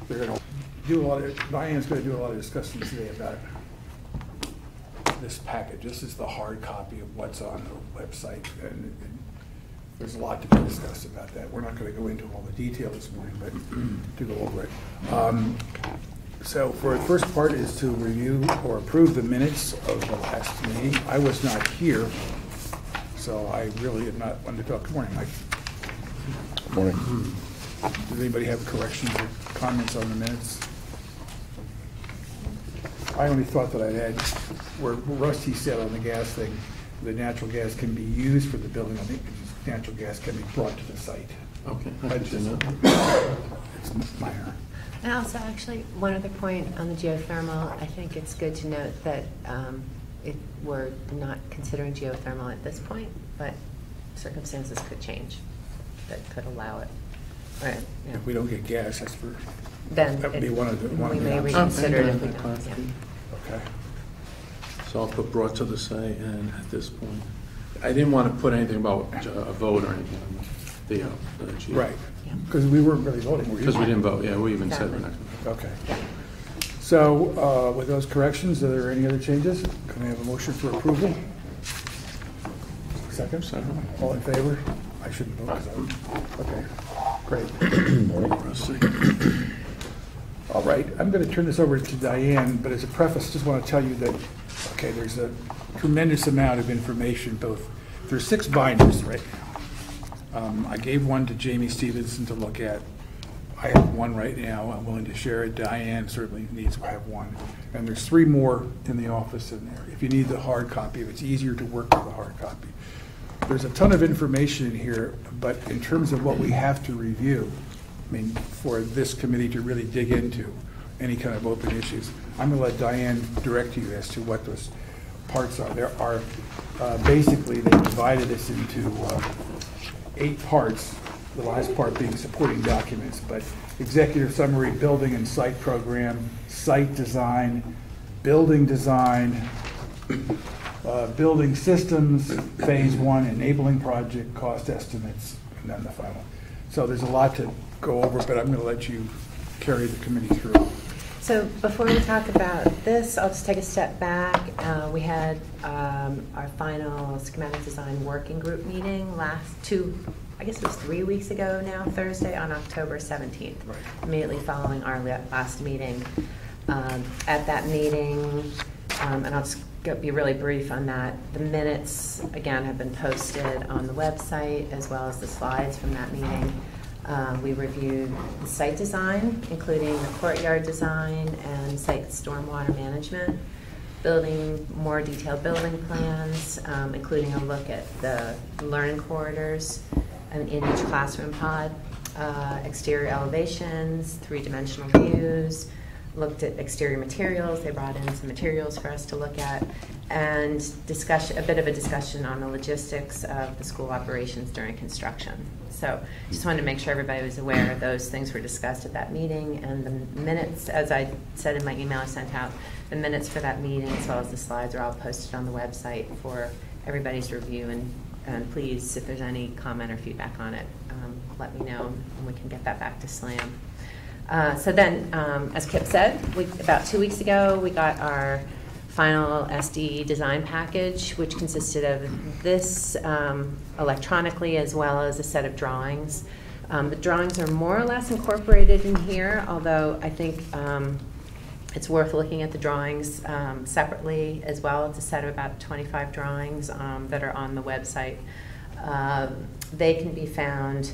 they're going to do a lot of, Diane's going to do a lot of discussing today about this package. This is the hard copy of what's on the website, and there's a lot to be discussed about that. We're not going to go into all the detail this morning, but to go over it. So for the first part is to review or approve the minutes of the last meeting. I was not here, so I really am not one to talk. Good morning, Mike. Good morning. Does anybody have corrections or comments on the minutes? I only thought that I'd add where Rusty said on the gas thing, the natural gas can be used for the building. I think natural gas can be brought to the site. Okay. It's minor. And also, actually, one other point on the geothermal, I think it's good to note that we're not considering geothermal at this point, but circumstances could change that could allow it. Right. Yeah. If we don't get gas, that's for. Then that would be one of the. We may reconsider it if we don't. Okay. So I'll put brought to the site, and at this point, I didn't want to put anything about a vote or anything on the geo. Right. Because we weren't really voting, were you? Because we didn't vote, yeah, we even said we're not going to vote. Okay. So with those corrections, are there any other changes? Can I have a motion for approval? Second? Second. All in favor? I shouldn't vote because okay. Great. All right, I'm going to turn this over to Diane, but as a preface, just want to tell you that, okay, there's a tremendous amount of information, there's 6 binders, right? I gave one to Jamie Stevenson to look at. I have one right now. I'm willing to share it. Diane certainly needs to have one. And there's 3 more in the office in there. If you need the hard copy, if it's easier to work with the hard copy. There's a ton of information in here, but in terms of what we have to review, I mean, for this committee to really dig into any kind of open issues, I'm going to let Diane direct you as to what those parts are. There are, basically, they divided this into 8 parts, the last part being supporting documents, but executive summary, building and site program, site design, building design, building systems, phase 1, enabling project, cost estimates, and then the final. So there's a lot to go over, but I'm going to let you carry the committee through. So before we talk about this, I'll just take a step back. We had our final schematic design working group meeting I guess it was 3 weeks ago now, Thursday on October 17th, right. Immediately following our last meeting. At that meeting, and I'll just be really brief on that, the minutes, again, have been posted on the website as well as the slides from that meeting. We reviewed the site design, including the courtyard design and site stormwater management, building more detailed building plans, including a look at the learning corridors and in each classroom pod, exterior elevations, 3-dimensional views, looked at exterior materials. They brought in some materials for us to look at, and a bit of a discussion on the logistics of the school operations during construction. So just wanted to make sure everybody was aware those things were discussed at that meeting, and the minutes, as I said in my email I sent out, the minutes for that meeting as well as the slides are all posted on the website for everybody's review, and please, if there's any comment or feedback on it, let me know and we can get that back to SLAM. So then, as Kip said, about 2 weeks ago, we got our final SD design package, which consisted of this electronically as well as a set of drawings. The drawings are more or less incorporated in here, although I think it's worth looking at the drawings separately as well. It's a set of about 25 drawings that are on the website. They can be found.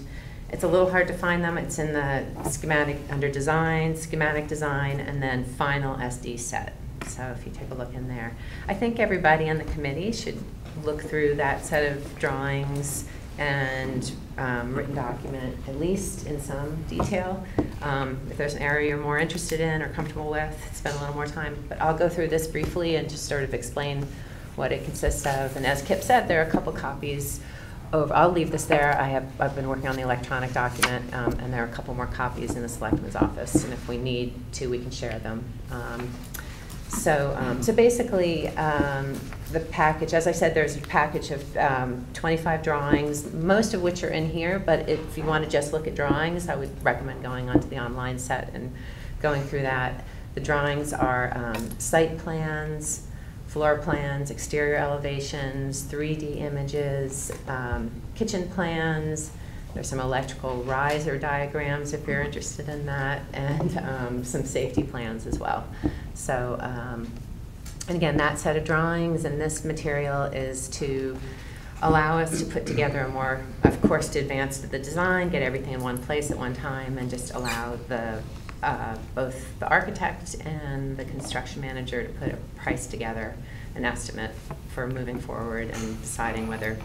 It's a little hard to find them. It's in the schematic under design, schematic design, and then final SD set. So if you take a look in there, I think everybody on the committee should look through that set of drawings and written document, at least in some detail. If there's an area you're more interested in or comfortable with, spend a little more time. But I'll go through this briefly and just sort of explain what it consists of. And as Kip said, there are a couple copies over. I'll leave this there. I've been working on the electronic document, and there are a couple more copies in the selectman's office. And if we need to, we can share them. So basically, the package, as I said, there's a package of 25 drawings, most of which are in here, but if you want to just look at drawings, I would recommend going onto the online set and going through that. The drawings are site plans, floor plans, exterior elevations, 3D images, kitchen plans. There's some electrical riser diagrams if you're interested in that, and some safety plans as well. So, and again, that set of drawings and this material is to allow us to put together a more, of course, to advance the design, get everything in one place at one time, and just allow the both the architect and the construction manager to put a price together, an estimate for moving forward and deciding whether,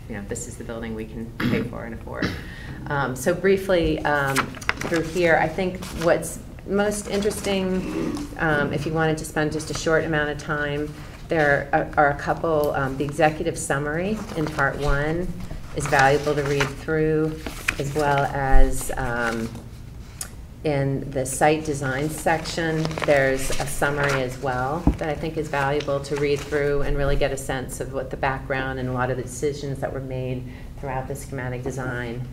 you know, this is the building we can pay for and afford. So briefly, through here, I think what's most interesting, if you wanted to spend just a short amount of time, there are a couple, the executive summary in part 1 is valuable to read through, as well as in the site design section, there's a summary as well that I think is valuable to read through and really get a sense of what the background and a lot of the decisions that were made throughout the schematic design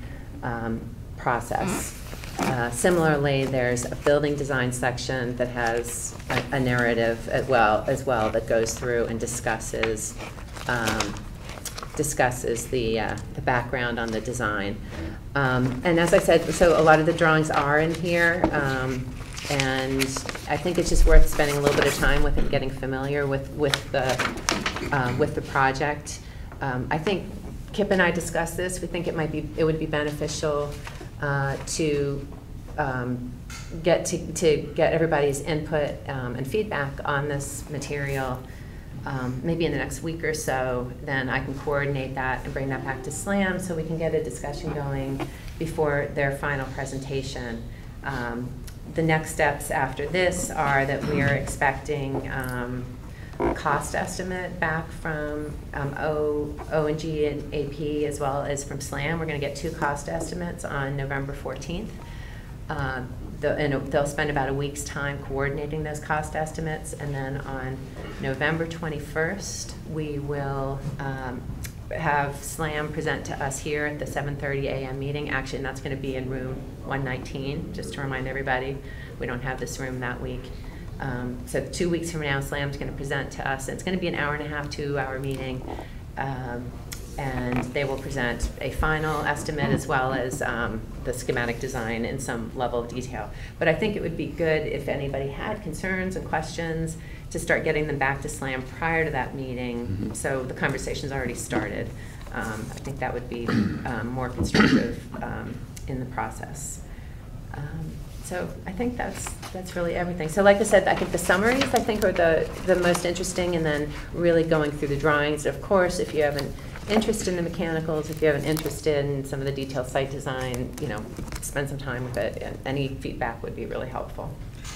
process. Similarly, there's a building design section that has a narrative as well that goes through and discusses the background on the design. And as I said, so a lot of the drawings are in here, and I think it's just worth spending a little bit of time with and getting familiar with the project. I think Kip and I discussed this. We think it would be beneficial to get everybody's input and feedback on this material. Maybe in the next week or so, then I can coordinate that and bring that back to SLAM so we can get a discussion going before their final presentation. The next steps after this are that we are expecting a cost estimate back from O&G and AP as well as from SLAM. We're going to get 2 cost estimates on November 14th. And they'll spend about a week's time coordinating those cost estimates, and then on November 21st, we will have SLAM present to us here at the 7:30 a.m. meeting. Actually, and that's going to be in room 119, just to remind everybody. We don't have this room that week. So 2 weeks from now, SLAM's going to present to us. It's going to be an hour-and-a-half, 2-hour meeting. And they will present a final estimate as well as the schematic design in some level of detail. But I think it would be good if anybody had concerns and questions to start getting them back to SLAM prior to that meeting, so the conversation's already started. I think that would be more constructive in the process. So I think that's really everything. So like I said, I think the summaries I think are the most interesting, and then really going through the drawings. Of course, if you have an interest in the mechanicals, if you have an interest in some of the detailed site design, you know, spend some time with it, and any feedback would be really helpful.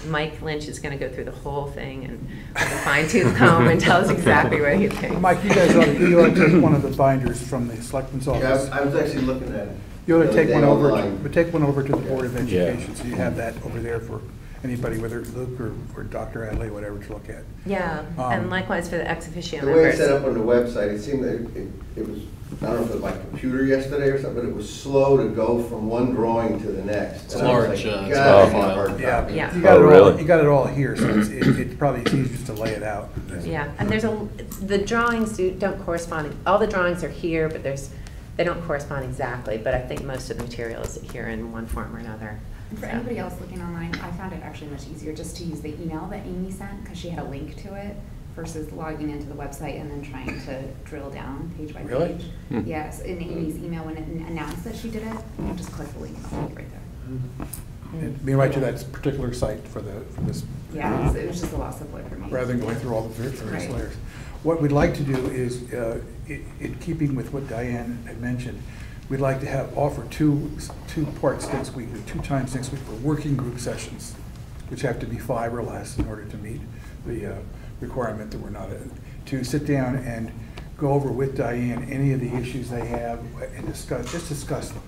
Mike Lynch is going to go through the whole thing and with a fine-tooth comb and tell us exactly what he thinks. Mike, you guys ought to take one of the binders from the selectman's office. Yeah, I was actually looking at it. You ought to take one over. Online. Take one over to the Board of Education, so you have that over there for anybody, whether it's Luke or Dr. Adley, whatever, to look at. Yeah, and likewise for the ex officio The way members. it's set up on the website, it seemed that it was, I don't know if it was my computer yesterday or something, but it was slow to go from one drawing to the next. It's And I was large, like, it's God, a file. hard Yeah, copy. Yeah. you got it all. really? You got it all here, so it's probably easier just to lay it out. Yeah, and the drawings don't correspond. All the drawings are here, but they don't correspond exactly. But I think most of the material is here in one form or another. And for So. anybody else looking online, I found it actually much easier just to use the email that Amy sent, because she had a link to it, versus logging into the website and then trying to drill down page by page. Really? Yes, in Amy's email, when it announced that she did it, you just click the link, it's like right there. And be right to that particular site for this, Yeah, it was just a lot simpler for me. rather than going through all the various Right. layers. What we'd like to do is, in keeping with what Diane had mentioned, we'd like to offer two parts next week, or 2 times next week, for working group sessions, which have to be 5 or less in order to meet the requirement that we're not in, to sit down and go over with Diane any of the issues they have and discuss them.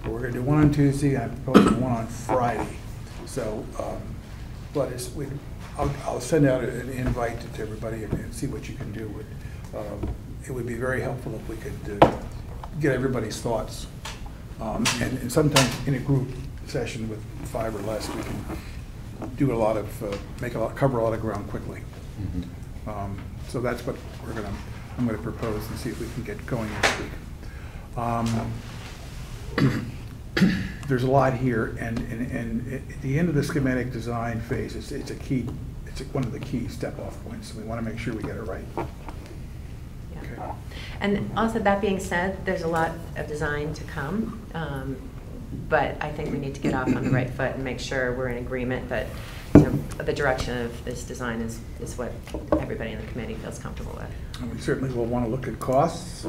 We're going to do one on Tuesday, and I'm proposing one on Friday. So, but I'll send out an invite to everybody and see what you can do. It would be very helpful if we could get everybody's thoughts. And sometimes in a group session with 5 or less, we can do a lot of, cover a lot of ground quickly. Mm-hmm. So that's what I'm gonna propose and see if we can get going next week. There's a lot here, and at the end of the schematic design phase, it's one of the key step-off points. We want to make sure we get it right. Yeah. Okay. And also, that being said, there's a lot of design to come, but I think we need to get off on the right foot and make sure we're in agreement that the direction of this design is what everybody in the committee feels comfortable with. And we certainly will want to look at costs,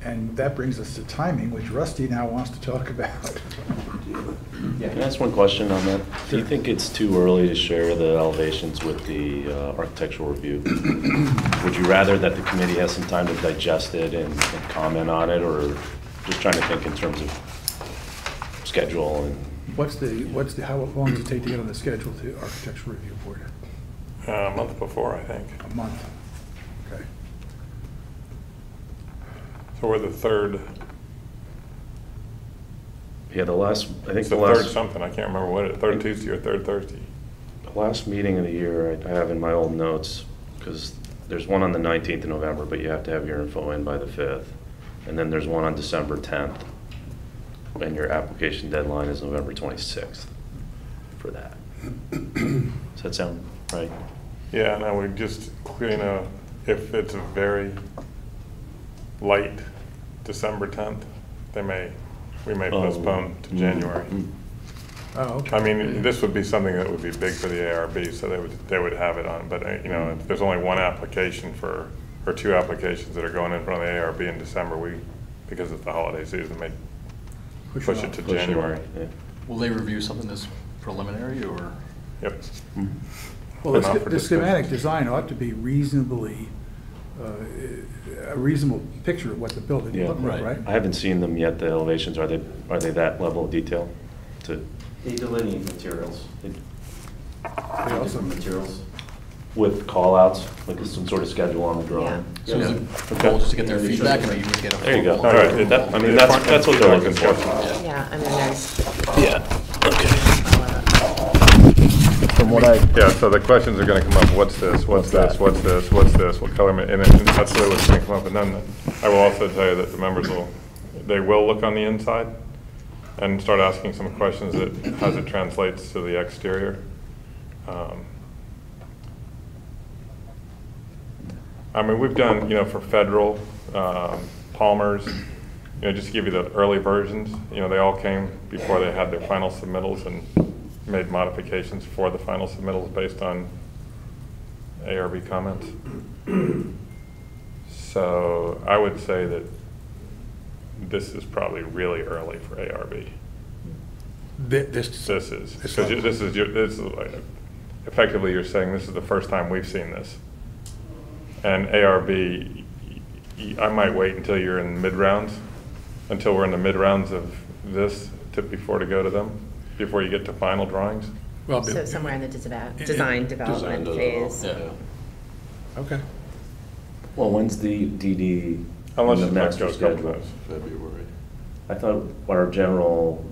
and that brings us to timing, which Rusty now wants to talk about. Can I ask one question on that? Do you think it's too early to share the elevations with the architectural review? Would you rather that the committee has some time to digest it and comment on it, or just trying to think in terms of schedule and? How long does it take to get on the schedule to architectural review board? A month before, I think. A month. Okay. So we're the third. Yeah, I think It's the the third last something. I can't remember what it. Third Tuesday or third Thursday. the last meeting of the year I have in my old notes, because there's one on the 19th of November, but you have to have your info in by the 5th, and then there's one on December 10th, and your application deadline is November 26th for that. Does that sound right? Yeah, no, we just, if it's a very light December 10th, we may postpone to January. Oh, okay. I mean, this would be something that would be big for the ARB, so they would have it on. But if there's only one application or 2 applications that are going in front of the ARB in December, because it's the holiday season, may push it to January. Yeah. Will they review something that's preliminary, or? Yep. Well, But not for the schematic discussion. design ought to be reasonably, a reasonable picture of what the building Yeah. will look like, right? I haven't seen them yet, the elevations. Are they that level of detail? They delineate materials, also- different materials. With call-outs, like some sort of schedule on the drawing? So is the goal just to get their feedback, or you would get a? There you go. full- All right. That's what they're looking for. Yeah, I mean, there's. Yeah, okay. From what Yeah, so the questions are gonna come up, what's this, what's this, what's this, what's this, what color, and that's really what's gonna come up. And then I will also tell you that the members will look on the inside and start asking some questions as it translates to the exterior. I mean, we've done, for Federal, Palmer's, just to give you the early versions, they all came before they had their final submittals and made modifications for the final submittals based on ARB comments. So I would say that this is probably really early for ARB. This is effectively you're saying this is the first time we've seen this. And ARB, I might wait until you're in mid-rounds, until we're in the mid-rounds of this before to go to them, before you get to final drawings. Well, So somewhere in the design development phase. Yeah. okay. Well, when's the DD? Unless the you might master go a couple schedule? of those. February. I thought our general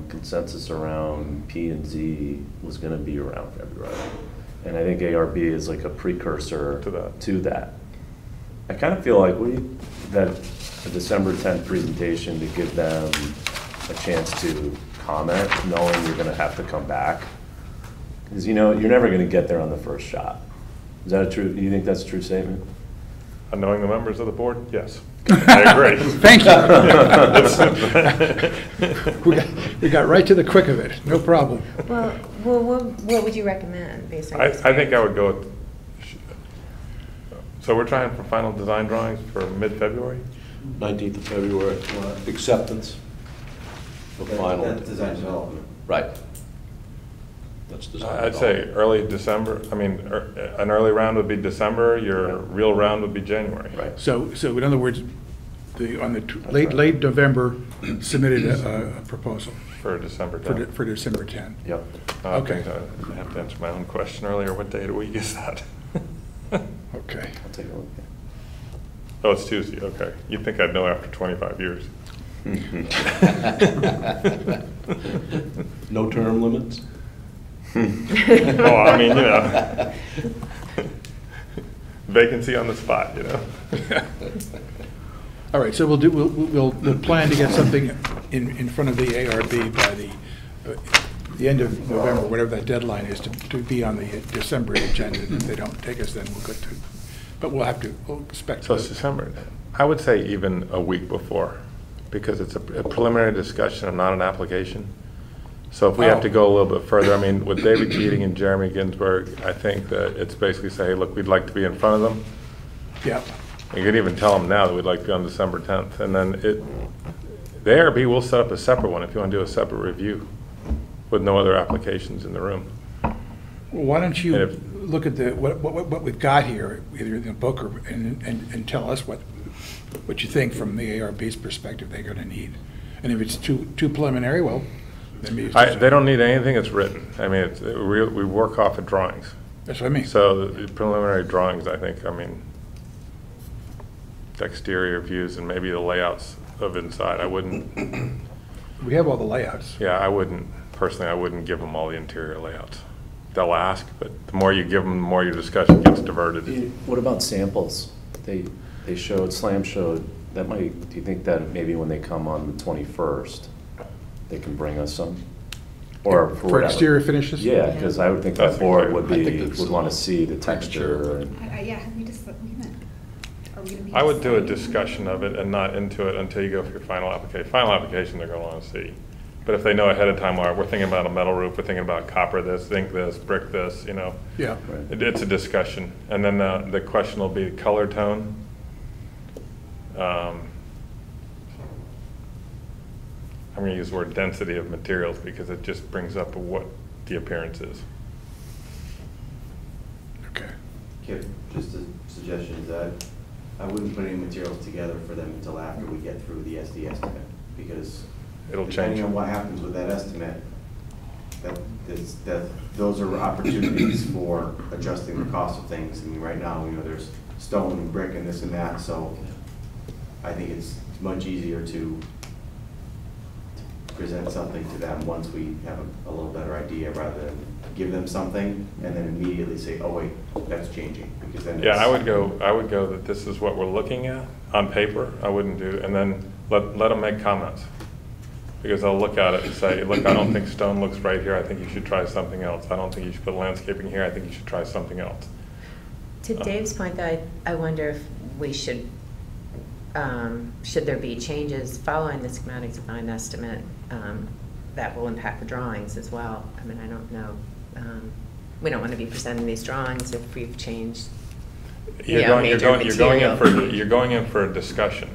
consensus around P and Z was going to be around February. And I think ARB is like a precursor To that. I kind of feel like that a December 10th presentation to give them a chance to comment, knowing you're going to have to come back. Because you're never going to get there on the first shot. Is that do you think that's a true statement? Knowing the members of the board, yes. I agree. Thank you. We got right to the quick of it, no problem. Well, what would you recommend based on your I think I experience? would go with, so we're trying for final design drawings for mid-February? 19th of February, acceptance of final. That's design development. Right. That's design I'd say development. early December. I mean, an early round would be December, your real round would be January. Right. So in other words, late November submitted a proposal. For December for 10th. for December 10. Yep. Okay. I have to answer my own question earlier. What day of the week is that? Okay. I'll take a look. Oh, it's Tuesday, okay. You'd think I'd know after 25 years. No term limits? Oh, I mean, you know, vacancy on the spot, you know? All right, so we'll plan to get something in front of the ARB by the end of November, whatever that deadline is, to be on the December agenda. And if they don't take us, then we'll go to, but we'll expect. So it's December. I would say even a week before, because it's a preliminary discussion and not an application. So if we have to go a little bit further, I mean, with David Keating and Jeremy Ginsburg, I think that it's basically say, hey, look, we'd like to be in front of them. Yeah. You could even tell them now that we'd like to be on December 10th. And then the ARB will set up a separate one if you want to do a separate review with no other applications in the room. Well, why don't you And look at what we've got here, either in the book or and tell us what you think from the ARB's perspective they're going to need. And if it's too preliminary, well, maybe it's They don't need anything that's written. I mean, we work off of drawings. that's what I mean. So the preliminary drawings, I think, I mean, exterior views and maybe the layouts of inside, I wouldn't, We have all the layouts. yeah, I wouldn't, personally, I wouldn't give them all the interior layouts. They'll ask, but the more you give them, the more your discussion gets diverted. What about samples? They showed, Slam showed, that might, do you think that maybe when they come on the 21st, they can bring us some? Or For whatever? exterior finishes? Yeah, because I would think the That's board would exactly- would want to see the texture. And Yeah, have we just, are we gonna be? I would do a deciding? discussion of it and not into it until you go for your final application. Final application, they're going to want to see. But if they know ahead of time, all right, we're thinking about a metal roof, we're thinking about copper this, zinc this, brick this, you know. Yeah. Right. It's a discussion. And then the question will be color tone. I'm going to use the word density of materials because it just brings up what the appearance is. Okay. Kip, just a suggestion is that I wouldn't put any materials together for them until after we get through the SD estimate, because It'll change. depending on what happens with that estimate, those are opportunities for adjusting the cost of things. I mean, right now, you know, there's stone and brick and this and that, so I think it's much easier to present something to them once we have a little better idea, rather than give them something and then immediately say, oh wait, that's changing, because then Yeah, it's- I would go that this is what we're looking at on paper. I wouldn't do, and then let them make comments. Because I'll look at it and say, look, I don't think stone looks right here. I think you should try something else. I don't think you should put landscaping here. I think you should try something else. To Dave's point, though, I wonder if we should there be changes following the schematic design estimate that will impact the drawings as well? I mean, I don't know. We don't want to be presenting these drawings if we've changed. You're going in for a discussion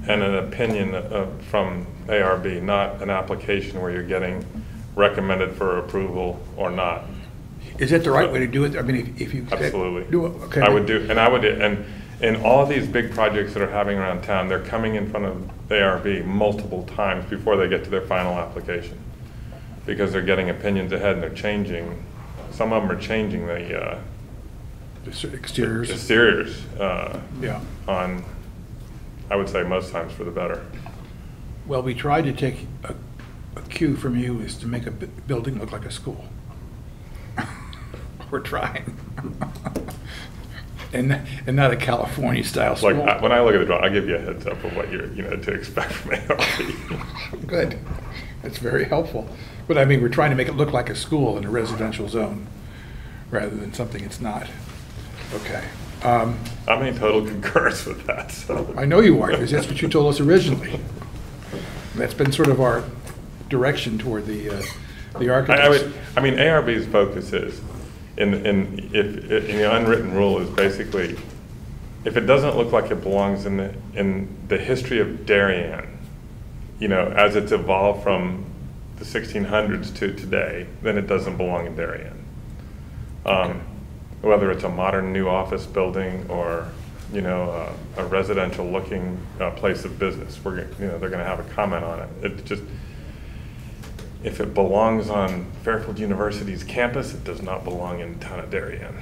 and an opinion from ARB, not an application where you're getting recommended for approval or not. Is that the right way to do it? I mean, if you Absolutely. do it, okay. And in all of these big projects that are happening around town, they're coming in front of the ARB multiple times before they get to their final application, because they're getting opinions ahead and they're changing. Some of them are changing the Exteriors. exteriors Yeah. on, I would say most times for the better. Well, we tried to take a cue from you is to make a building look like a school. We're trying. And not a California style school. Like, when I look at the drawing, I'll give you a heads up of what you're, to expect from ARB. Good. That's very helpful. But I mean, we're trying to make it look like a school in a residential zone rather than something it's not. Okay. I'm in total concurrence with that, so. I know you are, because that's what you told us originally. That's been sort of our direction toward the architects. I mean, ARB's focus is, in the unwritten rule is basically, if it doesn't look like it belongs in the history of Darien, as it's evolved from the 1600s to today, then it doesn't belong in Darien. Whether it's a modern new office building or a residential looking place of business, they're going to have a comment on it. It just, if it belongs on Fairfield University's campus, it does not belong in the town of Darien.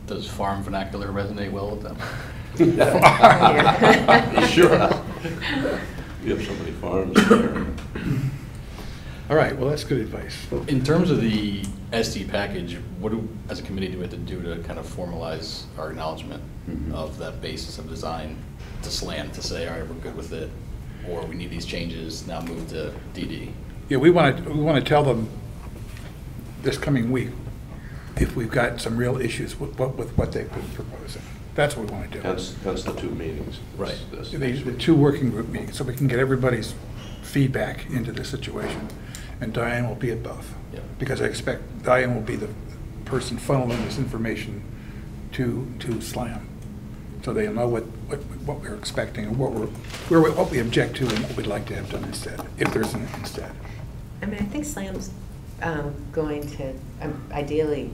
Does farm vernacular resonate well with them? Sure. We have so many farms there. All right, well, that's good advice. In terms of the SD package, what do, as a committee, do we have to do to kind of formalize our acknowledgement of that basis of design to SLAM, to say, all right, we're good with it, or we need these changes, now move to DD? Yeah, we want to tell them this coming week if we've got some real issues with what they've been proposing. That's what we want to do. Hence the two meetings. Right. The two working group meetings, so we can get everybody's feedback into the situation. And Diane will be at both. Yeah. Because I expect Diane will be the person funneling this information to SLAM. So they'll know what we're expecting and what we object to and what we'd like to have done instead, if there's an instead. I mean, I think SLAM's going to ideally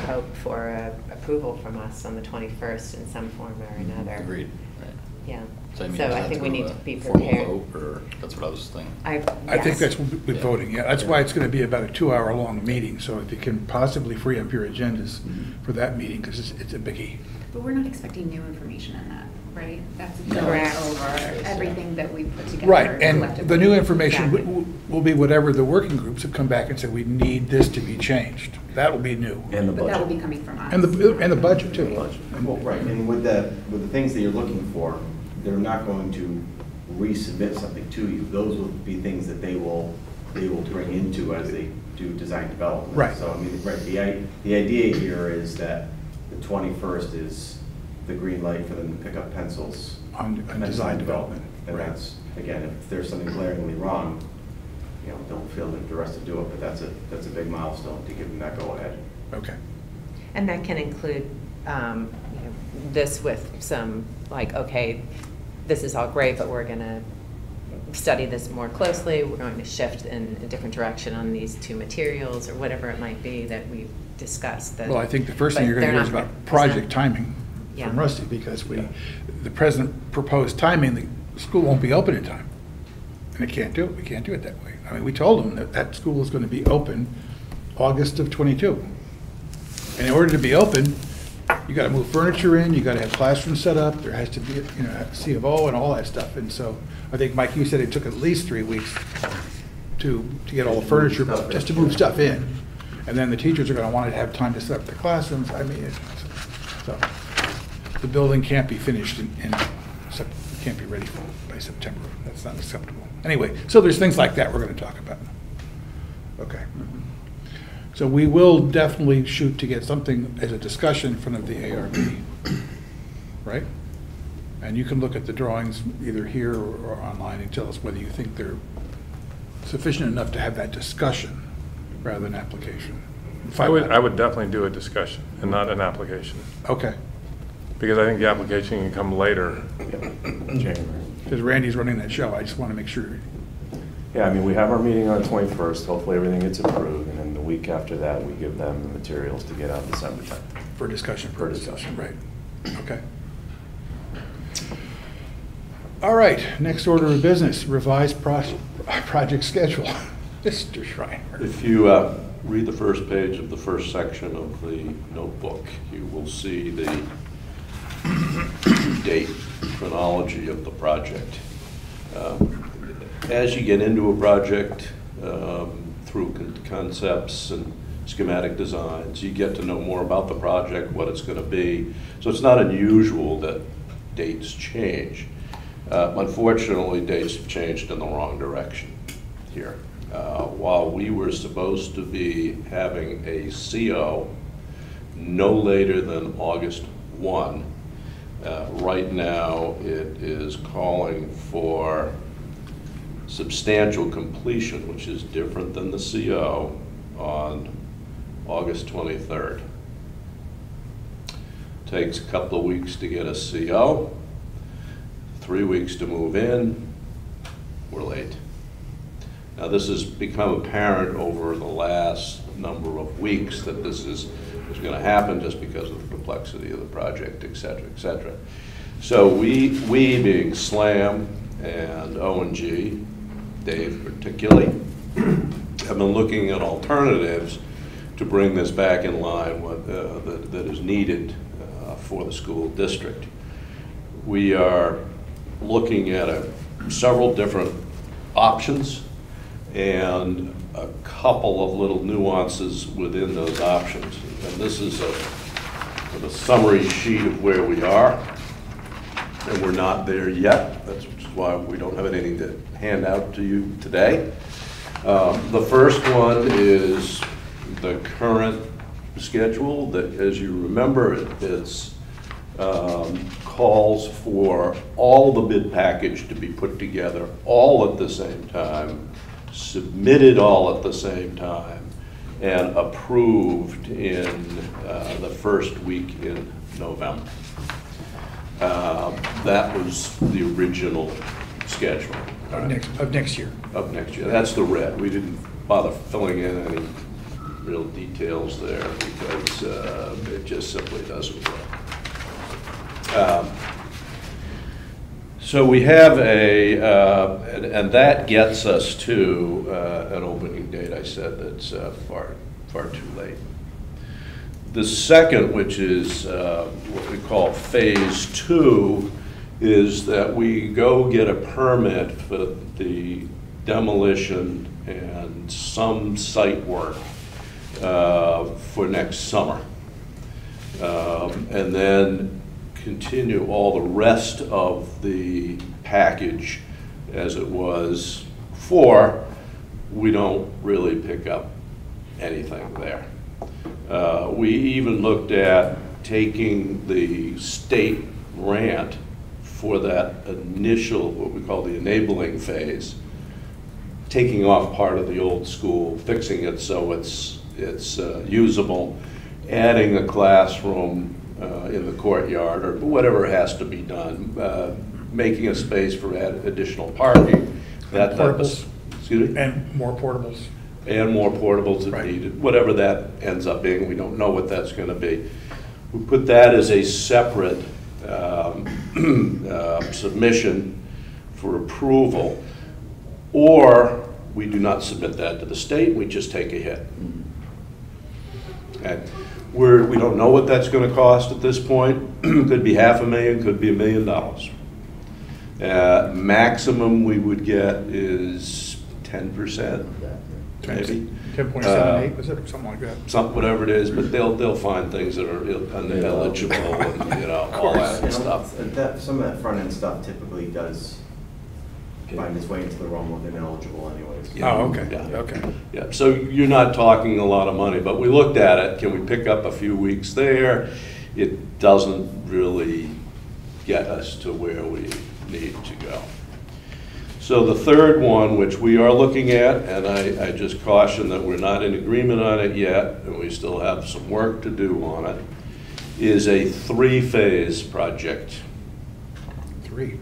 hope for approval from us on the 21st in some form or another. Agreed. Right. Yeah. So I think we need to be formal prepared. vote, or that's what I was thinking. I think that's what we're voting, yeah. That's why it's going to be about a 2-hour-long meeting, so if you can possibly free up your agendas for that meeting, because it's a biggie. But we're not expecting new information in that, right? That's Correct. going over everything that we put together. Right, and collectively. the new information Exactly. will be whatever the working groups have come back and said, we need this to be changed. That will be new. And the But that will budget. be coming from us. And the budget, too. Well, right, and with the things that you're looking for, they're not going to resubmit something to you. Those will be things that they will bring into as they do design development. Right. So, I mean, right, the idea here is that the 21st is the green light for them to pick up pencils. On design development. And Right. that's, again, if there's something glaringly wrong, you know, don't feel the rest to do it, but that's a big milestone to give them that go-ahead. Okay. And that can include this with some, like, okay, this is all great, but we're going to study this more closely. We're going to shift in a different direction on these two materials, or whatever it might be that we've discussed. Well, I think the first thing but you're going to they're hear is not about gonna project present. timing Yeah. from Rusty, because the present proposed timing, the school won't be open in time. And it can't do it. We can't do it that way. I mean, we told them that school is going to be open August of '22. And in order to be open, you got to move furniture in, you got to have classrooms set up, there has to be, C of O and all that stuff. And so I think, Mike, you said it took at least 3 weeks to get all the furniture, just to move stuff in. And then the teachers are going to want to have time to set up their classrooms. I mean, so the building can't be finished can't be ready by September. That's not acceptable. Anyway, so there's things like that we're going to talk about. Okay. So we will definitely shoot to get something as a discussion in front of the ARB, right? And you can look at the drawings either here or online and tell us whether you think they're sufficient enough to have that discussion rather than application. I would definitely do a discussion and not an application, Okay, because I think the application can come later. January. because Randy's running that show, I just want to make sure. Yeah, I mean, we have our meeting on the 21st, hopefully everything gets approved, and then the week after that, we give them the materials to get out December 10th. For discussion purposes, right, okay. All right, next order of business, revised project schedule. Mr. Schreiner. If you read the first page of the first section of the notebook, you will see the date chronology of the project. As you get into a project through concepts and schematic designs, you get to know more about the project, what it's going to be. So it's not unusual that dates change. Unfortunately, dates have changed in the wrong direction here. While we were supposed to be having a CO no later than August 1, right now it is calling for substantial completion, which is different than the CO, on August 23rd. Takes a couple of weeks to get a CO, 3 weeks to move in, we're late. Now this has become apparent over the last number of weeks that this is going to happen just because of the complexity of the project, et cetera, et cetera. So we being SLAM and O&G, Dave particularly, have been looking at alternatives to bring this back in line with, that is needed for the school district. We are looking at several different options and a couple of little nuances within those options. And this is a summary sheet of where we are, and we're not there yet. That's why we don't have anything to hand out to you today. The first one is the current schedule that, as you remember, it's calls for all the bid package to be put together all at the same time, submitted all at the same time, and approved in the first week in November. That was the original schedule. Of next year. Of next year. That's the red. We didn't bother filling in any real details there because it just simply doesn't work. So we have and that gets us to an opening date, I said, that's far too late. The second, which is what we call phase 2, is that we go get a permit for the demolition and some site work for next summer. And then continue all the rest of the package as it was before. We don't really pick up anything there. We even looked at taking the state grant for that initial, what we call the enabling phase, taking off part of the old school, fixing it so it's usable, adding a classroom in the courtyard or whatever has to be done, making a space for additional parking. Portables. Excuse me? And more portables. And more portables if needed, whatever that ends up being. We don't know what that's going to be. We put that as a separate submission for approval, or we do not submit that to the state, we just take a hit. Okay. We don't know what that's going to cost at this point. Could be $500,000, could be $1 million. Maximum we would get is 10%, maybe. 10.78, was it, or something like that? Whatever it is, but they'll find things that are ineligible and all that stuff. Some of that front end stuff typically does find its way into the realm of ineligible anyways. Yeah. Oh, okay, Yeah. okay. Yeah, so you're not talking a lot of money, but we looked at it. Can we pick up a few weeks there? It doesn't really get us to where we need to go. So the third one, which we are looking at, and I just caution that we're not in agreement on it yet, and we still have some work to do on it, is a 3-phase project. Three.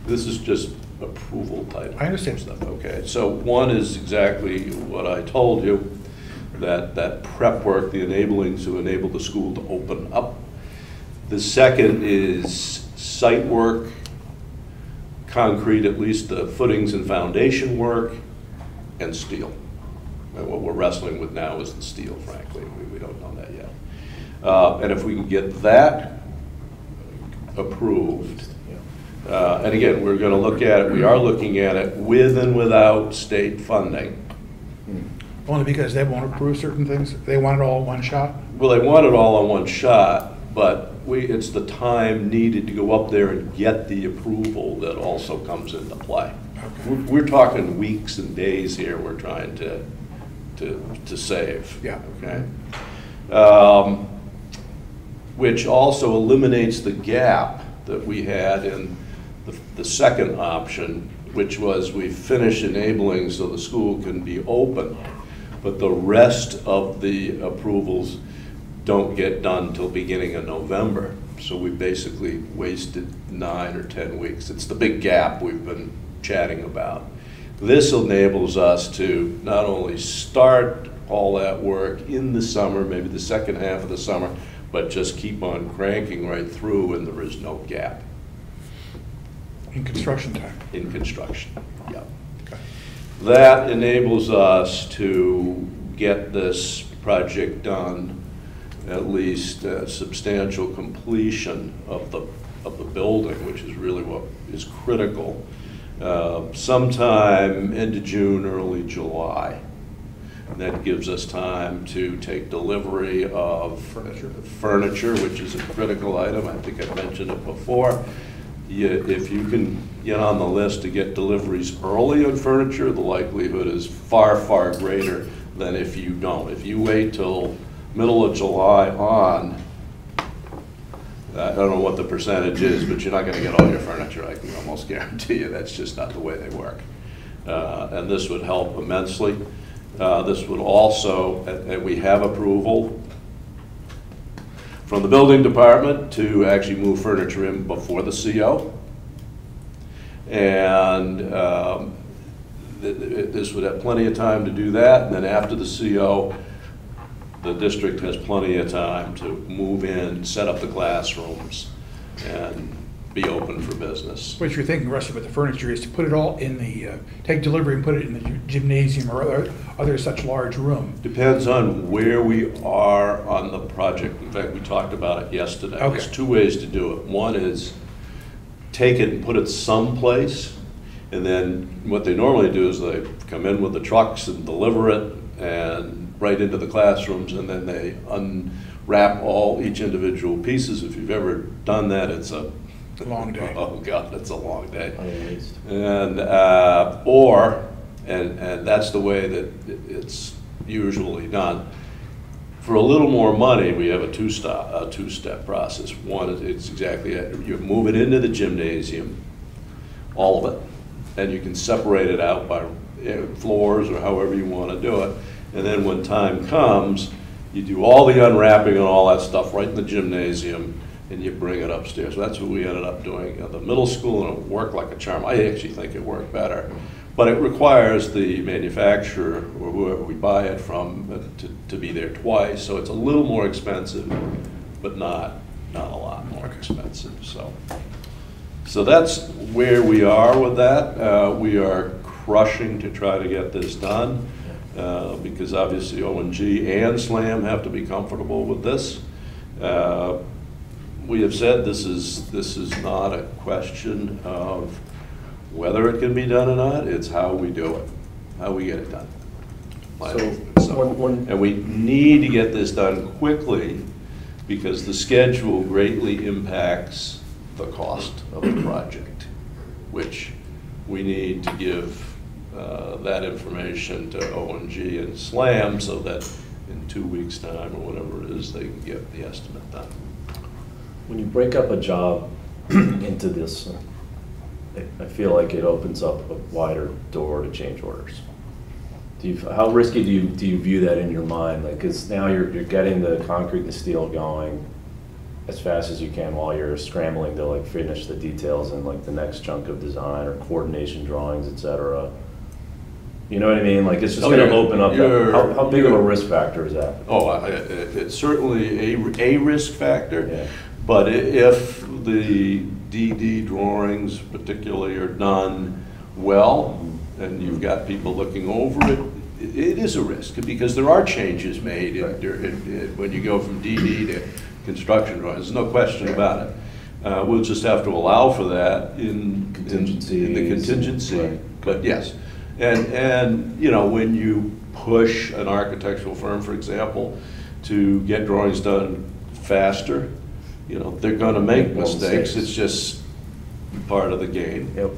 This is just approval type. I understand. Stuff. Okay, so one is exactly what I told you, that prep work, the enabling to enable the school to open up. The second is site work, concrete, at least the footings and foundation work, and steel. And what we're wrestling with now is the steel, frankly. We don't know that yet. And if we can get that approved, and again, we're going to look at it, we are looking at it with and without state funding. Only because they won't approve certain things? They want it all in one shot? Well, they want it all in one shot, but it's the time needed to go up there and get the approval that also comes into play. Okay. We're talking weeks and days here we're trying to save. Yeah. Okay. Which also eliminates the gap that we had in the second option, which was we finish enabling so the school can be open, but the rest of the approvals don't get done till beginning of November. So we basically wasted 9 or 10 weeks. It's the big gap we've been chatting about. This enables us to not only start all that work in the summer, maybe the second half of the summer, but just keep on cranking right through and there is no gap. In construction time? In construction, yeah. Okay. That enables us to get this project done, at least substantial completion of the building, which is really what is critical, sometime into June, early July. And that gives us time to take delivery of furniture, which is a critical item. I think I mentioned it before. If you can get on the list to get deliveries early on furniture, the likelihood is far, far greater than if you don't. If you wait till middle of July on, I don't know what the percentage is, but you're not going to get all your furniture. I can almost guarantee you that's just not the way they work. And this would help immensely. This would also, and we have approval from the building department to actually move furniture in before the CO. And this would have plenty of time to do that. And then after the CO, the district has plenty of time to move in, set up the classrooms, and be open for business. What you're thinking, Rusty, with the furniture is to put it all in the, take delivery and put it in the gymnasium or other such large room. Depends on where we are on the project. In fact, we talked about it yesterday. Okay. There's two ways to do it. One is take it and put it someplace, and then what they normally do is they come in with the trucks and deliver it and right into the classrooms, and then they unwrap each individual pieces. If you've ever done that, it's a long day. Oh God, it's a long day. And and that's the way that it's usually done. For a little more money, we have a two-step process. One is it's exactly you move it into the gymnasium, all of it, and you can separate it out by floors or however you want to do it. And then when time comes, you do all the unwrapping and all that stuff right in the gymnasium, and you bring it upstairs. So that's what we ended up doing at the middle school, and it worked like a charm. I actually think it worked better. But it requires the manufacturer or whoever we buy it from to be there twice. So it's a little more expensive, but not a lot more expensive. So that's where we are with that. We are rushing to try to get this done because obviously O&G and SLAM have to be comfortable with this. We have said this is not a question of whether it can be done or not, it's how we do it, how we get it done. And we need to get this done quickly because the schedule greatly impacts the cost of the project, which we need to give that information to O&G and SLAM so that in 2 weeks' time or whatever it is, they can get the estimate done. When you break up a job into this, I feel like it opens up a wider door to change orders. How risky do you view that in your mind? Like, because now you're getting the concrete and steel going as fast as you can while you're scrambling to like finish the details and like the next chunk of design or coordination drawings, etc. You know what I mean? Like it's just going to open up. How big of a risk factor is that? Oh, it's certainly a risk factor. Yeah. But if the DD drawings particularly are done well, and you've got people looking over it, it is a risk because there are changes made when you go from DD to construction drawings. There's no question about it. We'll just have to allow for that in the contingency. Right. But yes, and you know, when you push an architectural firm, for example, to get drawings done faster, you know, they're going to make mistakes. It's just part of the game. Yep.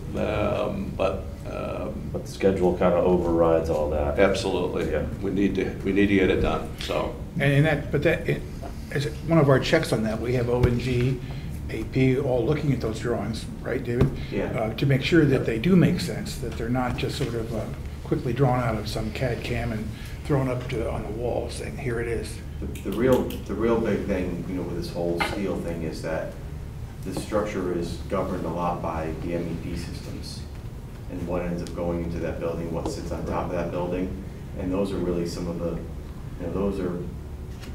But the schedule kind of overrides all that. Absolutely. Yeah. We need to get it done. So. As one of our checks on that, we have O&G, AP, all looking at those drawings, right, David? Yeah. To make sure that they do make sense, that they're not just sort of quickly drawn out of some CAD CAM and thrown up on the wall saying, here it is. The real big thing, you know, with this whole steel thing is that the structure is governed a lot by the MEP systems and what ends up going into that building, what sits on top of that building, and those are really some of the, you know, those are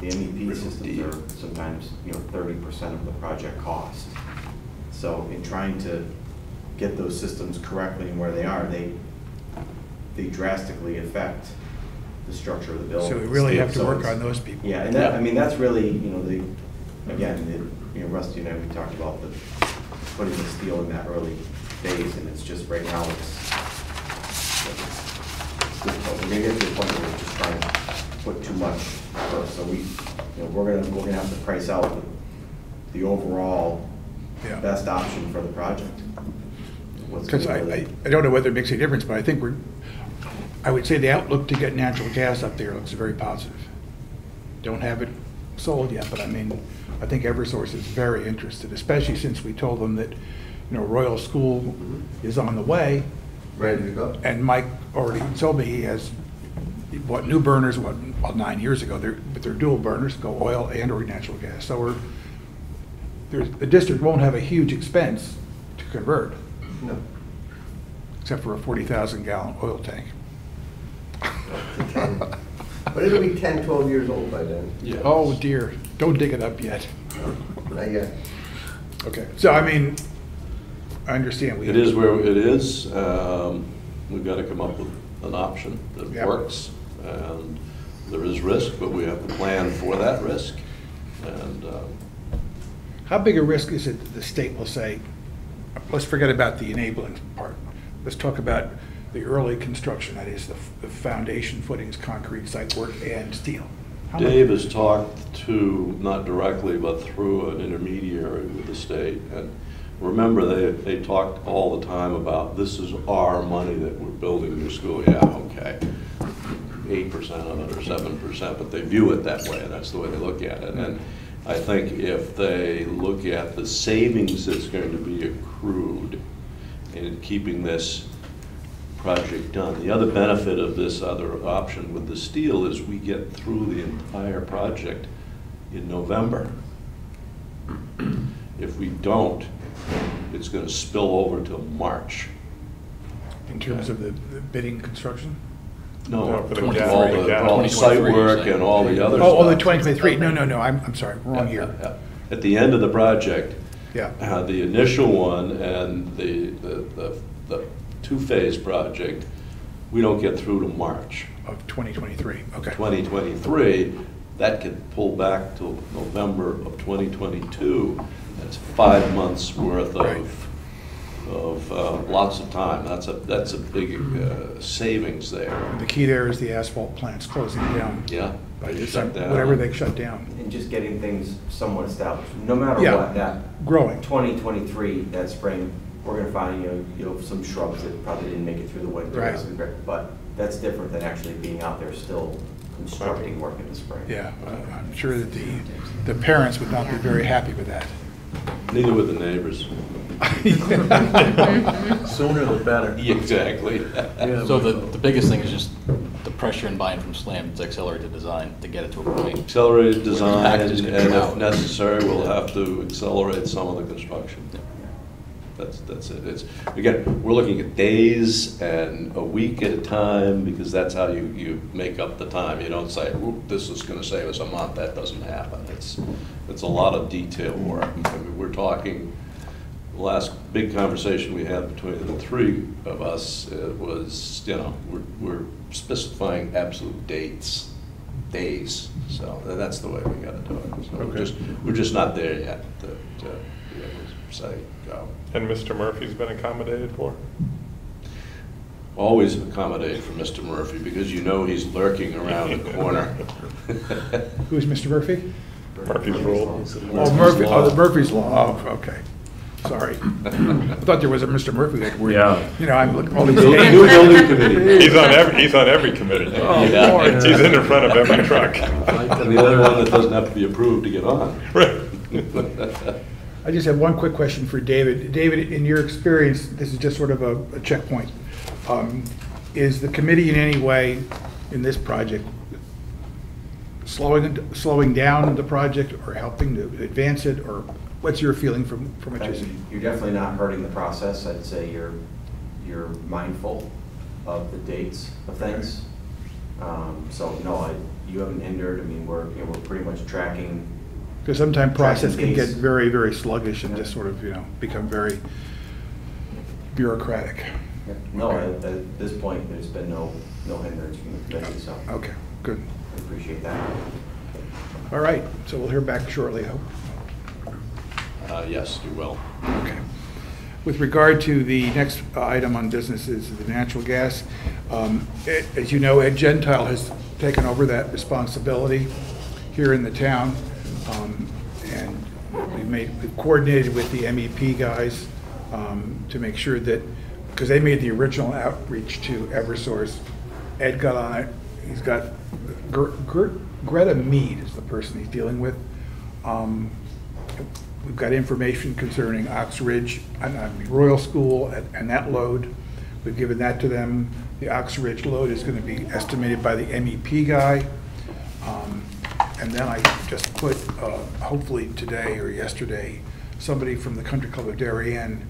the MEP systems are sometimes 30% of the project cost. So in trying to get those systems correctly and where they are, they drastically affect the structure of the building. So we really have to So work it's- on those people. Yeah, and that, I mean, that's really, you know, Rusty and I, we talked about putting the steel in that early phase, and it's just, right now, it's difficult. We're gonna get to the point where we're just trying to put too much first, so we're gonna have to price out the overall Yeah. best option for the project. What's Because gonna really- I don't know whether it makes any difference, but I think I would say the outlook to get natural gas up there looks very positive. Don't have it sold yet, but I mean, I think Eversource is very interested, especially since we told them that, Royal School is on the way. Ready to go. And Mike already told me he bought new burners, 9 years ago, but they're dual burners, go oil and or natural gas. So the district won't have a huge expense to convert, No. except for a 40,000-gallon oil tank. But it'll be 10, 12 years old by then. Yeah. Oh dear, don't dig it up yet. Not yet. Okay, so I mean, I understand. It is where it is. We've got to come up with an option that Yep. works. And there is risk, but we have to plan for that risk. And How big a risk is it that the state will say, let's forget about the enabling part. Let's talk about the early construction, that is the foundation footings, concrete, site work, and steel. How much- Dave has talked to, not directly, but through an intermediary with the state. And remember, they talked all the time about, this is our money that we're building your school. Yeah, okay, 8% of it or 7%, but they view it that way, and that's the way they look at it. And I think if they look at the savings that's going to be accrued in keeping this project done. The other benefit of this other option with the steel is we get through the entire project in November. If we don't, it's going to spill over to March. In terms of the bidding construction? No, No, for the all gas. all the site 2023, work you're saying. and all the other stuff. Oh, the 2023, no, I'm sorry, wrong Yeah, year. yeah, yeah. At the end of the project, Yeah, the initial one and the two-phase project, we don't get through to March. of 2023, okay. 2023, that could pull back till November of 2022. That's 5 months worth Right. of lots of time. That's a big savings there. The key there is the asphalt plants closing down. Yeah. By they December, shut down. whatever they shut down. And just getting things somewhat established. No matter Yeah. what, that Growing. 2023, that spring, we're gonna find, some shrubs that probably didn't make it through the winter. Right. But that's different than actually being out there still constructing work in the spring. Yeah, I'm sure that the parents would not be very happy with that. Neither with the neighbors. Sooner the better. Exactly. So the biggest thing is just the pressure and buy-in from SLAM to accelerate the design to get it to a point. Accelerated design, Packages and can come if out. necessary, we'll have to accelerate some of the construction. That's it. It's, again, we're looking at days and a week at a time, because that's how you make up the time. You don't say, "Oop, this is gonna save us a month." That doesn't happen. It's a lot of detail work. I mean, we're talking, the last big conversation we had between the three of us, it was, we're specifying absolute days. So that's the way we gotta do it. So we're just not there yet to be able to say, go. And Mr. Murphy's been accommodated for? Always accommodate for Mr. Murphy, because he's lurking around the corner. Who's Mr. Murphy? Murphy's Rule? Oh, Murphy, the Murphy's Law, oh, okay. Sorry. I thought there was a Mr. Murphy that were, Yeah. I'm looking at all these New names. building committee. He's on every committee. Oh, Yeah. Lord. He's in the front of every truck. And the other one that doesn't have to be approved to get on. I just have one quick question for David. David, in your experience, this is just sort of a checkpoint. Is the committee in any way in this project slowing down the project or helping to advance it, or what's your feeling from what you see? You're definitely not hurting the process. I'd say you're mindful of the dates of things. So no, you haven't hindered. I mean, we're pretty much tracking. Because sometimes process can get dates. very, very sluggish and just sort of, become very bureaucratic. No, at this point, there's been no hindrance from the committee, so Okay, good. I appreciate that. All right, so we'll hear back shortly, I hope. Yes, you will. Okay. With regard to the next item on business is the natural gas. As you know, Ed Gentile has taken over that responsibility here in the town. And we've coordinated with the MEP guys to make sure that, because they made the original outreach to Eversource. Ed got on it. He's got Greta Mead is the person he's dealing with. We've got information concerning Ox Ridge, Royal School, and that load. We've given that to them. The Ox Ridge load is going to be estimated by the MEP guy. And then I just put, hopefully today or yesterday, somebody from the Country Club of Darien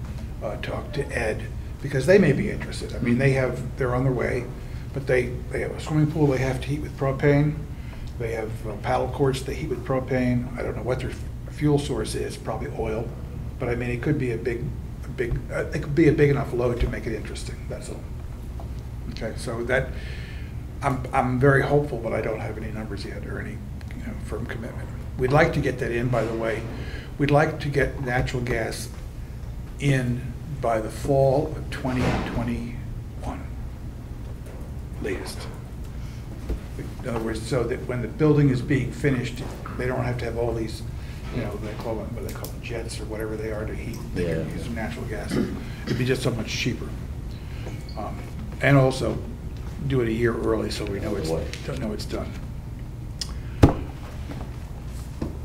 talked to Ed, because they may be interested. I mean, they're on their way, but they have a swimming pool they have to heat with propane. They have paddle courts they heat with propane. I don't know what their fuel source is, probably oil, but I mean, it could be it could be a big enough load to make it interesting, that's all. Okay, so that, I'm very hopeful, but I don't have any numbers yet or any firm commitment. We'd like to get that in, by the way. We'd like to get natural gas in by the fall of 2021, latest. In other words, so that when the building is being finished, they don't have to have all these, they call them, what they call them, jets or whatever they are to heat. They can use natural gas. It'd be just so much cheaper. And also do it a year early so we know it's done.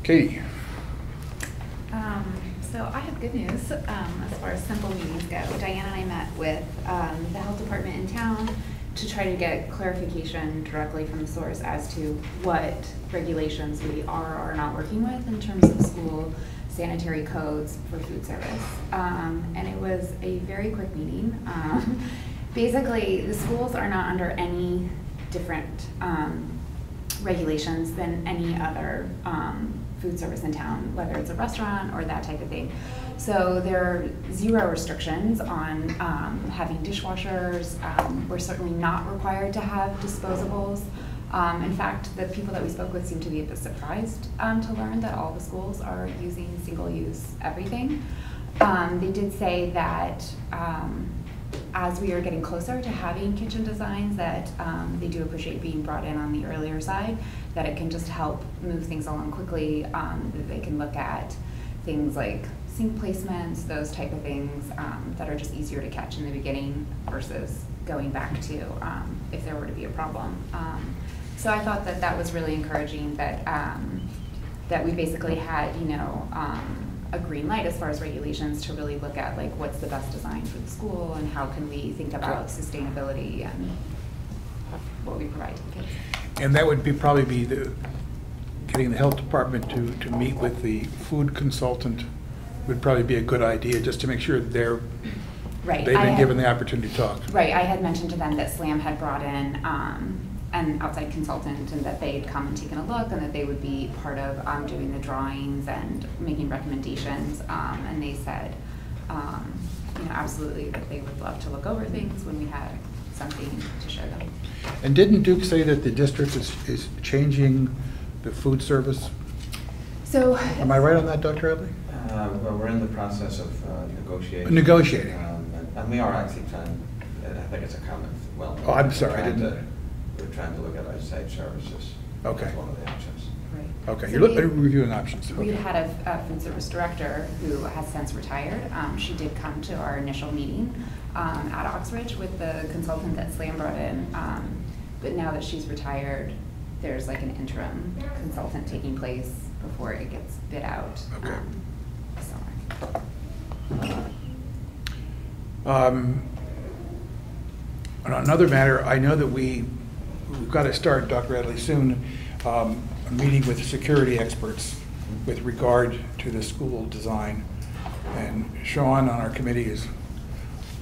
Katie. So I have good news as far as simple meetings go. Diane and I met with the health department in town to try to get clarification directly from the source as to what regulations we are or are not working with in terms of school sanitary codes for food service. And it was a very quick meeting. Basically, the schools are not under any different regulations than any other food service in town, whether it's a restaurant or that type of thing. So there are zero restrictions on having dishwashers. We're certainly not required to have disposables. In fact, the people that we spoke with seemed to be a bit surprised to learn that all the schools are using single-use everything. They did say that as we are getting closer to having kitchen designs, that they do appreciate being brought in on the earlier side, that it can just help move things along quickly, that they can look at things like sink placements, those type of things that are just easier to catch in the beginning versus going back to if there were to be a problem. So I thought that that was really encouraging, that that we basically had, a green light as far as regulations to really look at like what's the best design for the school and how can we think about sustainability and what we provide to the kids. And that would probably be getting the health department to meet with the food consultant would probably be a good idea, just to make sure they've been given the opportunity to talk. Right, I had mentioned to them that SLAM had brought in an outside consultant and that they'd come and taken a look and that they would be part of doing the drawings and making recommendations. And they said, absolutely that they would love to look over things when we had something to show them. And didn't Duke say that the district is changing the food service? So, am I right on that, Dr. Adley? Well, we're in the process of negotiating. Negotiating. And we are actually trying, I think it's a comment, well. Oh, I'm sorry, I didn't. We're trying to look at outside services. Okay. As one of the options. Right. Okay, So you're reviewing options. We Okay. had a food service director who has since retired. She did come to our initial meeting at Oxbridge with the consultant that SLAM brought in. But now that she's retired, there's like an interim consultant taking place before it gets bid out. Okay. Summer. On another matter, I know that we've got to start, Dr. Adley, soon, a meeting with security experts with regard to the school design. And Sean on our committee is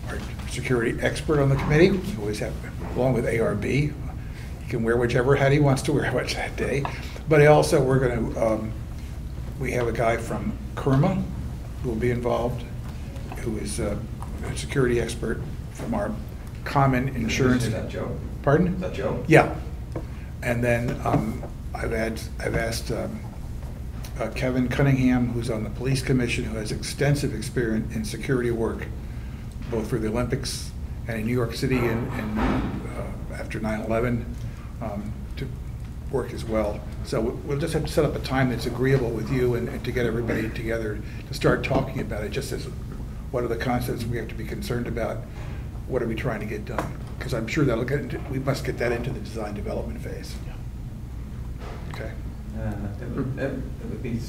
our security expert on the committee. We always have, along with ARB. He can wear whichever hat he wants to wear that day. But also we're going to, we have a guy from Kerma who will be involved, who is a security expert from our common insurance. Is that Joe? Pardon? Is that Joe? Yeah. And then I've asked Kevin Cunningham, who's on the police commission, who has extensive experience in security work, both for the Olympics and in New York City and after 9/11, to work as well. So we'll just have to set up a time that's agreeable with you and to get everybody together to start talking about it, just as what are the concepts we have to be concerned about, what are we trying to get done? Because I'm sure that'll get into, we must get that into the design development phase. Okay. It would be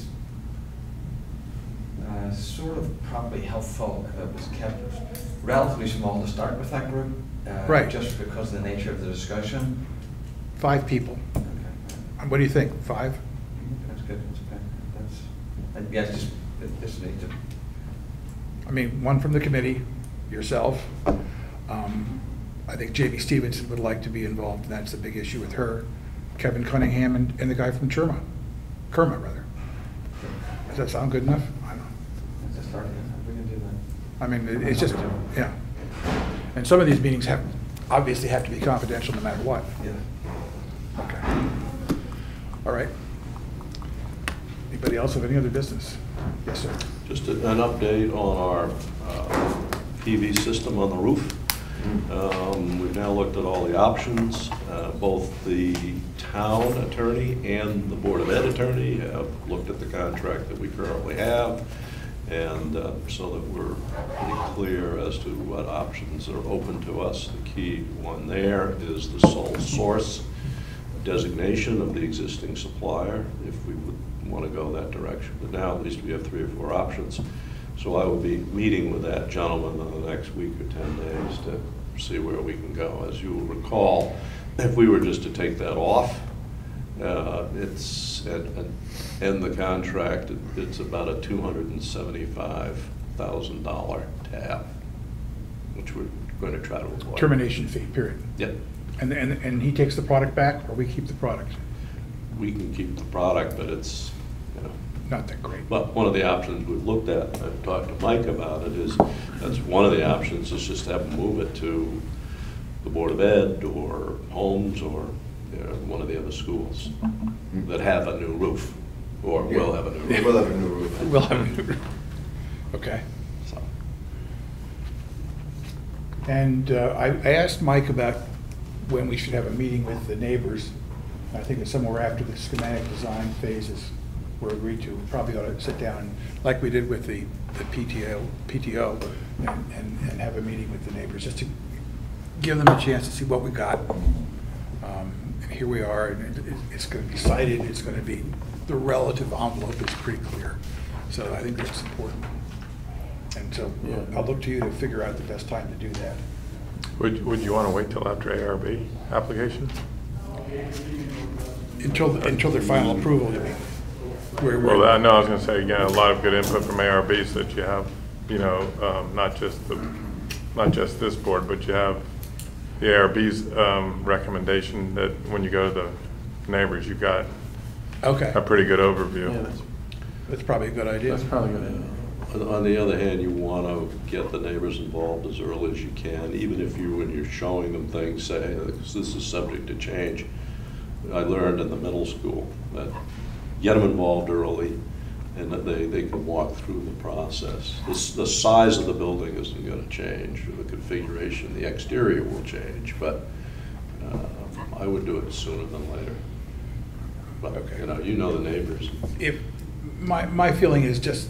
sort of probably helpful if it was kept relatively small to start with that group. Right. Just because of the nature of the discussion. 5 people. Okay. What do you think, 5? That's good, that's okay. That's, yeah, it just need to. I mean, 1 from the committee, yourself. I think Jamie Stevenson would like to be involved, and that's a big issue with her. Kevin Cunningham and the guy from Kerma, rather. Does that sound good enough? I don't know. That's a start, we can do that. I mean, it's just, yeah. And some of these meetings obviously have to be confidential no matter what. Yeah. Okay. All right. Anybody else have any other business? Yes, sir. Just an update on our PV system on the roof. We've now looked at all the options. Both the town attorney and the Board of Ed attorney have looked at the contract that we currently have, and so that we're pretty clear as to what options are open to us. The key one there is the sole source designation of the existing supplier, if we would want to go that direction. But now at least we have 3 or 4 options. So I will be meeting with that gentleman in the next week or 10 days to see where we can go. As you will recall, if we were just to take that off, it's end the contract, it's about a $275,000 tab, which we're going to try to avoid. Termination fee, period. Yep. And he takes the product back, or we keep the product? We can keep the product, but it's, you know, not that great. But one of the options we've looked at, and I've talked to Mike about it, is that's one of the options is just have them move it to the Board of Ed or Holmes or one of the other schools that have a new roof or will have a new roof. We'll have a new roof. We'll have a new roof. Okay. So. And I asked Mike about when we should have a meeting with the neighbors. I think it's somewhere after the schematic design phases were agreed to. We probably ought to sit down, like we did with the PTO and have a meeting with the neighbors, just to give them a chance to see what we got. And here we are, and it's going to be cited, it's going to be, the relative envelope is pretty clear. So I think that's important. And so I'll look to you to figure out the best time to do that. Would you want to wait till after ARB application? Until their final approval, you mean? Well, I know, I was going to say, again, a lot of good input from ARB, so that you have, you know, not just this board, but you have the ARB's recommendation that when you go to the neighbors, you've got a pretty good overview. Yeah, that's probably a good idea. That's probably good. On the other hand, you want to get the neighbors involved as early as you can, even if you, when you're showing them things, say, this is subject to change. I learned in the middle school that get them involved early and that they can walk through the process. The size of the building isn't going to change, or the configuration, the exterior will change, but I would do it sooner than later. But, you know the neighbors. If my feeling is just,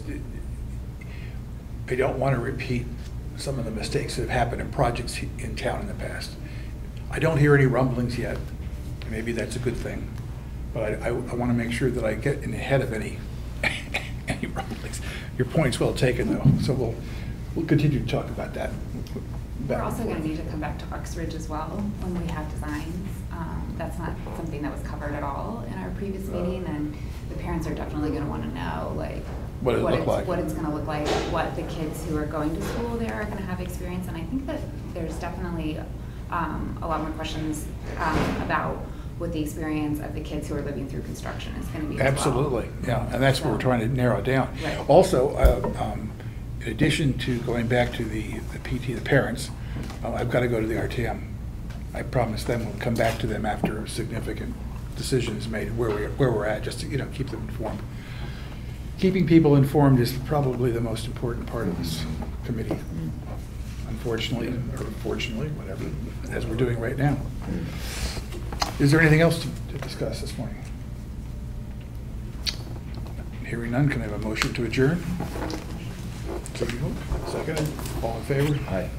I don't want to repeat some of the mistakes that have happened in projects in town in the past. I don't hear any rumblings yet. Maybe that's a good thing. But I want to make sure that I get in ahead of any rumblings. Your point's well taken, though. So we'll continue to talk about that. We're also going to need to come back to Uxbridge as well when we have designs. That's not something that was covered at all in our previous meeting, and the parents are definitely going to want to know, like, what it's going to look like, what the kids who are going to school there are going to have experience. And I think that there's definitely a lot more questions about what the experience of the kids who are living through construction is going to be. Absolutely, yeah, and that's what we're trying to narrow down. Right. Also, in addition to going back to the parents, Oh, I've got to go to the RTM. I promised them we'll come back to them after a significant decision is made where we're at, just to, keep them informed. Keeping people informed is probably the most important part of this committee, unfortunately, or fortunately, whatever, as we're doing right now. Is there anything else to discuss this morning? Hearing none, can I have a motion to adjourn? Second. All in favor? Aye.